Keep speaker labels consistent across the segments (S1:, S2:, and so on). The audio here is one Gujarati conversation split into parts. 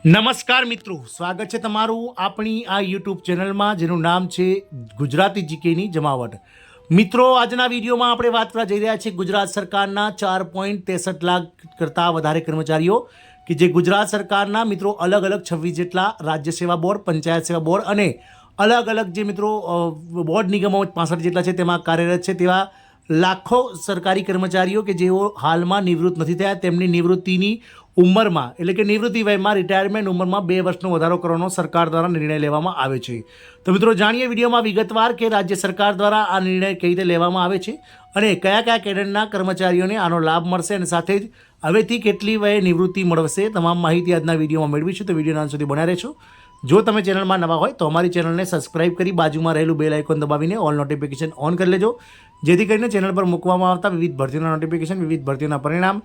S1: નમસ્કાર મિત્રો, સ્વાગત છે તમારું આપણી આ યુટ્યુબ ચેનલમાં જેનું નામ છે ગુજરાતી જીકેની જમાવટ. મિત્રો, આજના વિડીયોમાં આપણે વાત કરવા જઈ રહ્યા છીએ ગુજરાત સરકારના 4.63 લાખ કરતાં વધારે કર્મચારીઓ કે જે ગુજરાત સરકારના મિત્રો અલગ અલગ 26 જેટલા રાજ્ય સેવા બોર્ડ, પંચાયત સેવા બોર્ડ અને અલગ અલગ જે મિત્રો બોર્ડ નિગમો 65 જેટલા છે તેમાં કાર્યરત છે. તેવા લાખો સરકારી કર્મચારીઓ કે જેઓ હાલમાં નિવૃત્ત નથી થયા, તેમની નિવૃત્તિની ઉંમરમાં એટલે કે નિવૃત્તિ વયમાં રિટાયરમેન્ટ ઉંમરમાં 2 વર્ષનો વધારો કરવાનો સરકાર દ્વારા નિર્ણય લેવામાં આવે છે. તો મિત્રો, જાણીએ વિડીયોમાં વિગતવાર કે રાજ્ય સરકાર દ્વારા આ નિર્ણય કઈ રીતે લેવામાં આવે છે અને કયા કયા કેડરના કર્મચારીઓને આનો લાભ મળશે અને સાથે જ હવેથી કેટલી વયે નિવૃત્તિ મળશે. તમામ માહિતી આજના વિડીયોમાં મેળવીશું, તો વિડીયોના અંત સુધી બન્યા રહેશો. જો તમે ચેનલમાં નવા હોય તો અમારી ચેનલને સબસ્ક્રાઇબ કરી બાજુમાં રહેલું બેલ આઇકોન દબાવીને ઓલ નોટિફિકેશન ઓન કરી લેજો, જેથી કરીને ચેનલ પર મૂકવામાં આવતા વિવિધ ભરતીઓના નોટિફિકેશન, વિવિધ ભરતીઓના પરિણામ,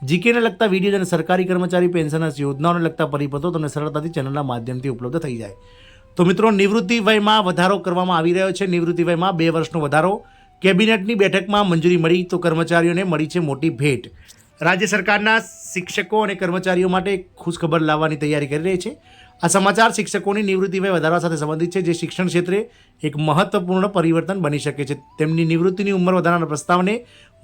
S1: જીકેને લગતા વિડીયો અને સરકારી કર્મચારી પેન્શનર્સ યોજનાઓને લગતા પરિપત્રો તમને સરળતાથી ચેનલના માધ્યમથી ઉપલબ્ધ થઈ જાય. તો મિત્રો, નિવૃત્તિ વયમાં વધારો કરવામાં આવી રહ્યો છે. નિવૃત્તિ વયમાં 2 વર્ષનો વધારો કેબિનેટની બેઠકમાં મંજૂરી મળી તો કર્મચારીઓને મળી છે મોટી ભેટ. રાજ્ય સરકારના શિક્ષકો અને કર્મચારીઓ માટે ખુશખબર લાવવાની તૈયારી કરી રહી છે. આ સમાચાર શિક્ષકોની નિવૃત્તિ વય વધારવા સાથે સંબંધિત છે, જે શિક્ષણ ક્ષેત્રે એક મહત્વપૂર્ણ પરિવર્તન બની શકે છે. તેમની નિવૃત્તિની ઉંમર વધારાના પ્રસ્તાવને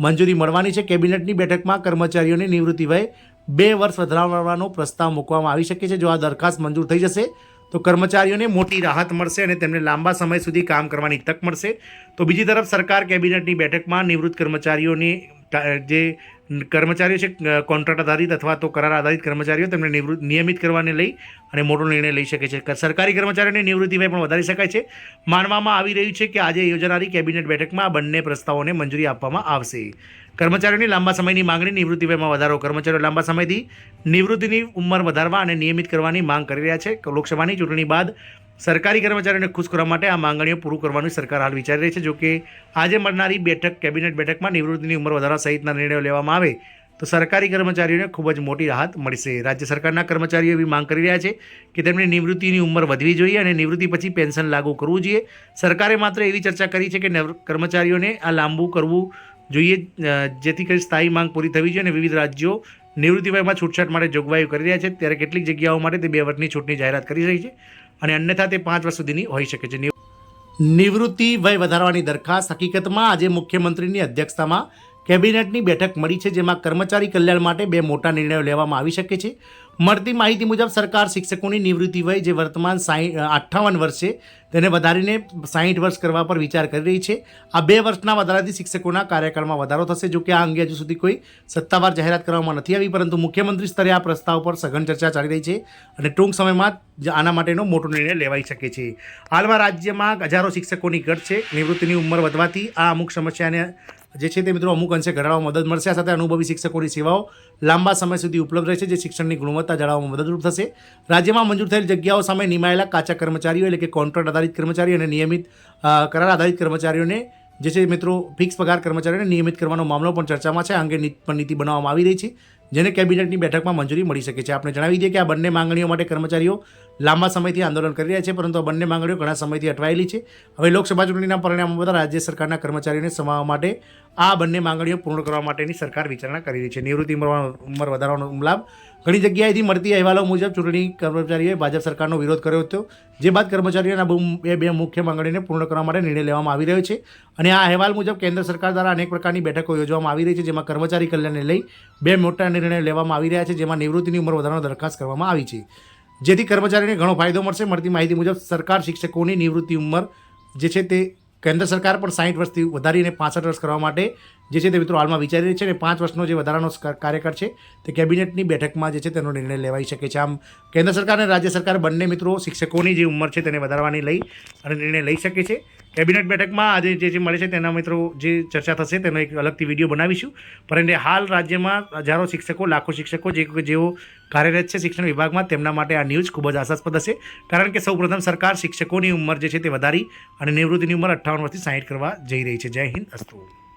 S1: મંજૂરી મળવાની છે. કેબિનેટની બેઠકમાં કર્મચારીઓની નિવૃત્તિ વય 2 વર્ષ વધારવાનો પ્રસ્તાવ મૂકવામાં આવી શકે છે. જો આ દરખાસ્ત મંજૂર થઈ જશે તો કર્મચારીઓને મોટી રાહત મળશે અને તેમને લાંબા સમય સુધી કામ કરવાની તક મળશે. તો બીજી તરફ સરકાર કેબિનેટની બેઠકમાં નિવૃત્ત કર્મચારીઓની જે કર્મચારીઓ છે, કોન્ટ્રાક્ટ આધારિત અથવા તો કરાર આધારિત કર્મચારીઓ, તેમને નિયમિત કરવાને લઈ અને મોટો નિર્ણય લઈ શકે છે. સરકારી કર્મચારીઓની નિવૃત્તિ વય પણ વધારી શકાય છે. માનવામાં આવી રહ્યું છે કે આજે યોજાનારી કેબિનેટ બેઠકમાં આ બંને પ્રસ્તાવોને મંજૂરી આપવામાં આવશે. કર્મચારીઓની લાંબા સમયની માંગણી, નિવૃત્તિ વયમાં વધારો. કર્મચારીઓ લાંબા સમયથી નિવૃત્તિની ઉંમર વધારવા અને નિયમિત કરવાની માંગ કરી રહ્યા છે. લોકસભાની ચૂંટણી બાદ સરકારી કર્મચારીઓને ખુશ કરવા માટે આ માંગણીઓ પૂરું કરવાનું સરકાર હાલ વિચારી રહી છે. જો કે આજે મળનારી કેબિનેટ બેઠકમાં નિવૃત્તિની ઉંમર વધારવા સહિતના નિર્ણયો લેવામાં આવે તો સરકારી કર્મચારીઓને ખૂબ જ મોટી રાહત મળશે. રાજ્ય સરકારના કર્મચારીઓ એવી માંગ કરી રહ્યા છે કે તેમની નિવૃત્તિની ઉંમર વધવી જોઈએ અને નિવૃત્તિ પછી પેન્શન લાગુ કરવું જોઈએ. સરકારે માત્ર એવી ચર્ચા કરી છે કે કર્મચારીઓને આ લાંબુ કરવું જોઈએ, જેથી કરી સ્થાયી માંગ પૂરી થવી જોઈએ. અને વિવિધ રાજ્યો નિવૃત્તિ વયમાં છૂટછાટ માટે જોગવાઈઓ કરી રહ્યા છે. ત્યારે કેટલીક જગ્યાઓ માટે તે 2 વર્ષની છૂટની જાહેરાત કરી રહી છે અને અન્યથા તે 5 વર્ષ સુધીની હોઈ શકે છે. નિવૃત્તિ વય વધારવાની દરખાસ્ત હકીકતમાં આજે મુખ્યમંત્રીની અધ્યક્ષતામાં કેબિનેટની બેઠક મળી છે, જેમાં કર્મચારી કલ્યાણ માટે 2 મોટા નિર્ણયો લેવામાં આવી શકે છે. મળતી માહિતી મુજબ સરકાર શિક્ષકોની નિવૃત્તિ વય જે વર્તમાન 58 વર્ષ છે તેને વધારીને 60 વર્ષ કરવા પર વિચાર કરી રહી છે. આ 2 વર્ષના વધારાથી શિક્ષકોના કાર્યકાળમાં વધારો થશે. જો કે આ અંગે હજુ સુધી કોઈ સત્તાવાર જાહેરાત કરવામાં નથી આવી, પરંતુ મુખ્યમંત્રી સ્તરે આ પ્રસ્તાવ પર સઘન ચર્ચા ચાલી રહી છે અને ટૂંક સમયમાં આના માટેનો મોટો નિર્ણય લેવાઈ શકે છે. હાલમાં રાજ્યમાં હજારો શિક્ષકોની ઘટ છે. નિવૃત્તિની ઉંમર વધવાથી આ અમુક સમસ્યાને જે છે તે મિત્રો અમુક અંશે ઘટાડવામાં મદદ મળશે. આ સાથે અનુભવી શિક્ષકોની સેવાઓ લાંબા સમય સુધી ઉપલબ્ધ રહેશે, જે શિક્ષણની ગુણવત્તા જાળવવામાં મદદરૂપ થશે. રાજ્યમાં મંજૂર થયેલ જગ્યાઓ સામે નિમાયેલા કાચા કર્મચારીઓ એટલે કે કોન્ટ્રાક્ટ આધારિત કર્મચારીઓ અને નિયમિત કરાર આધારિત કર્મચારીઓને જે છે મિત્રો ફિક્સ પગાર કર્મચારીઓને નિયમિત કરવાનો મામલો પણ ચર્ચામાં છે. આ અંગે નીતિ બનાવવામાં આવી રહી છે, જેને કેબિનેટની બેઠકમાં મંજૂરી મળી શકે છે. આપણે જણાવી દઈએ કે આ બંને માંગણીઓ માટે કર્મચારીઓ લાંબા સમયથી આંદોલન કરી રહ્યા છે, પરંતુ આ બંને માંગણીઓ ઘણા સમયથી અટવાયેલી છે. હવે લોકસભા ચૂંટણીના પરિણામો બાદ રાજ્ય સરકારના કર્મચારીઓને સમાવવા માટે આ બંને માંગણીઓ પૂર્ણ કરવા માટેની સરકાર વિચારણા કરી રહી છે. નિવૃત્તિ ઉંમર વધારવાનો લાભ ઘણી જગ્યાએથી મળતી અહેવાલો મુજબ ચૂંટણી કર્મચારીઓએ ભાજપ સરકારનો વિરોધ કર્યો હતો, જે બાદ કર્મચારીઓના 2 મુખ્ય માંગણીને પૂર્ણ કરવા માટે નિર્ણય લેવામાં આવી રહ્યો છે. અને આ અહેવાલ મુજબ કેન્દ્ર સરકાર દ્વારા અનેક પ્રકારની બેઠકો યોજવામાં આવી રહી છે, જેમાં કર્મચારી કલ્યાણને લઈ 2 મોટા નિર્ણયો લેવામાં આવી રહ્યા છે, જેમાં નિવૃત્તિની ઉંમર વધારવાનો દરખાસ્ત કરવામાં આવી છે, જેથી કર્મચારીને ઘણો ફાયદો મળશે. મળતી માહિતી મુજબ સરકાર શિક્ષકોની નિવૃત્તિ ઉંમર જે છે તે કેન્દ્ર સરકાર પણ 60 વર્ષથી વધારીને 65 વર્ષ કરવા માટે જે છે તે મિત્રો હાલમાં વિચારી રહી છે અને 5 વર્ષનો જે વધારાનો કાર્યકાળ છે તે કેબિનેટની બેઠકમાં જે છે તેનો નિર્ણય લેવાઈ શકે છે. આમ કેન્દ્ર સરકાર અને રાજ્ય સરકાર બંને મિત્રો શિક્ષકોની જે ઉંમર છે તેને વધારવાની લઈ અને નિર્ણય લઈ શકે છે. કેબિનેટ બેઠકમાં આજે જે મળે છે તેના મિત્રો જે ચર્ચા થશે તેનો એક અલગથી વિડીયો બનાવીશું. પરંતુ હાલ રાજ્યમાં હજારો શિક્ષકો, લાખો શિક્ષકો જેઓ કાર્યરત છે શિક્ષણ વિભાગમાં, તેમના માટે આ ન્યૂઝ ખૂબ જ આશાસ્પદ હશે. કારણ કે સૌપ્રથમ સરકાર શિક્ષકોની ઉંમર જે છે તે વધારી અને નિવૃત્તિની ઉંમર 58 વર્ષથી 60 કરવા જઈ રહી છે. જય હિન્દ, અસ્તુ.